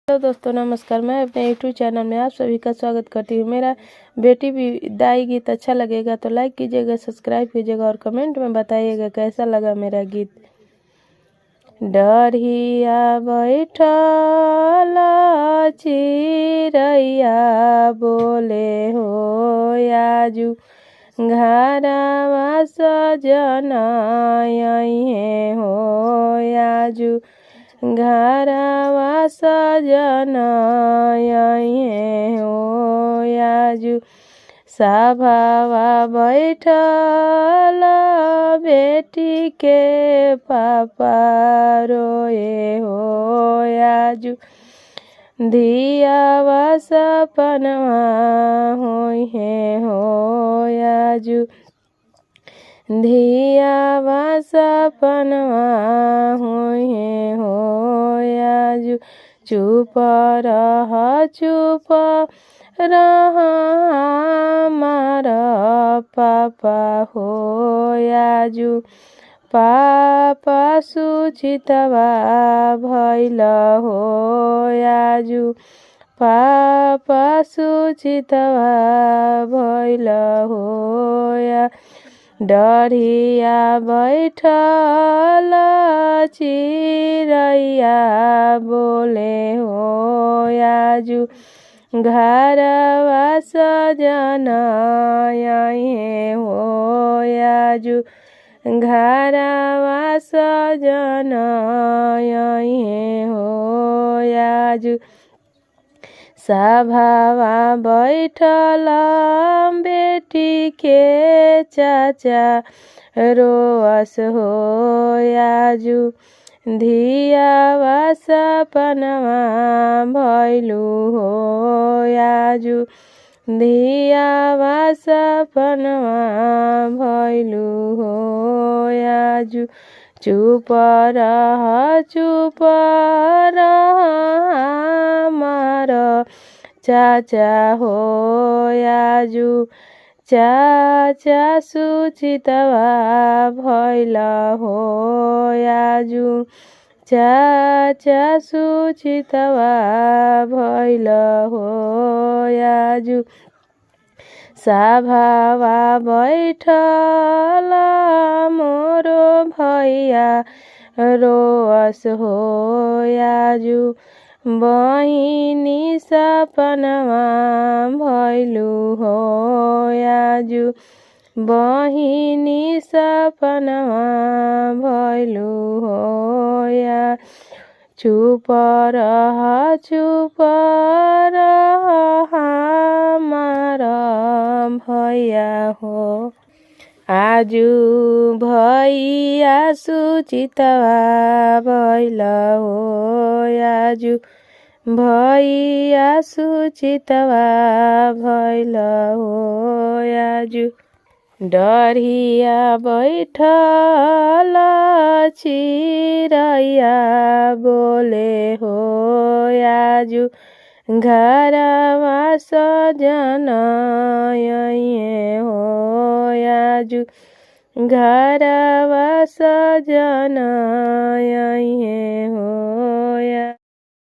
Hello दोस्तों, नमस्कार। मैं अपने यूट्यूब चैनल में आप सभी का स्वागत करती हूँ। मेरा बेटी विदाई गीत अच्छा लगेगा तो लाइक कीजिएगा, सब्सक्राइब कीजिएगा और कमेंट में बताइएगा कैसा लगा मेरा गीत। डरिया बैठल चिरैया बोले हो आजू, घरवा सजन अइहे हो आजू, घरवा सजन अइहे हो आजू। सभावा बैठल बेटी के पापा रोए हो आजू, धियावा सपनवा होइहे हो आजू, धियावा सपनवा होइहे हो आजू। चुप रह हमारा पापा हो आजू, पापा सुचितवा भइल हो आजू, पापा सुचितवा भइल हो या। डरिया बैठल चिरैया बोले हो आजू, घरवा सजन अइहे हो आजू, घरवा सजन अइहे हो आजू। सभावा बैठल बेटी के चाचा रोअस हो आजू, धियावा सपनवा भइलू हो आजू, धियावा सपनवा भइलू हो आजू। चुप रह हमार चाचा हो आजू, चाचा सुचितवा भइल हो आजू, चाचा सुचितवा भइल हो आजू। सभावा बैठल मोरो भैया रोअस हो आजू, बहिनी सपनवा भइलू हो आजू, बहिनी सपनवा भइलू हो या। चुप रह हमारा भैया हो आजू, भैया सुचितवा भइल हो आजू, भैया सुचितवा भइल हो आजू। डरिया बैठल चिरैया बोले हो आजू, घरवा सजन अइहे हो आजू, घरवा सजन अइहे हो।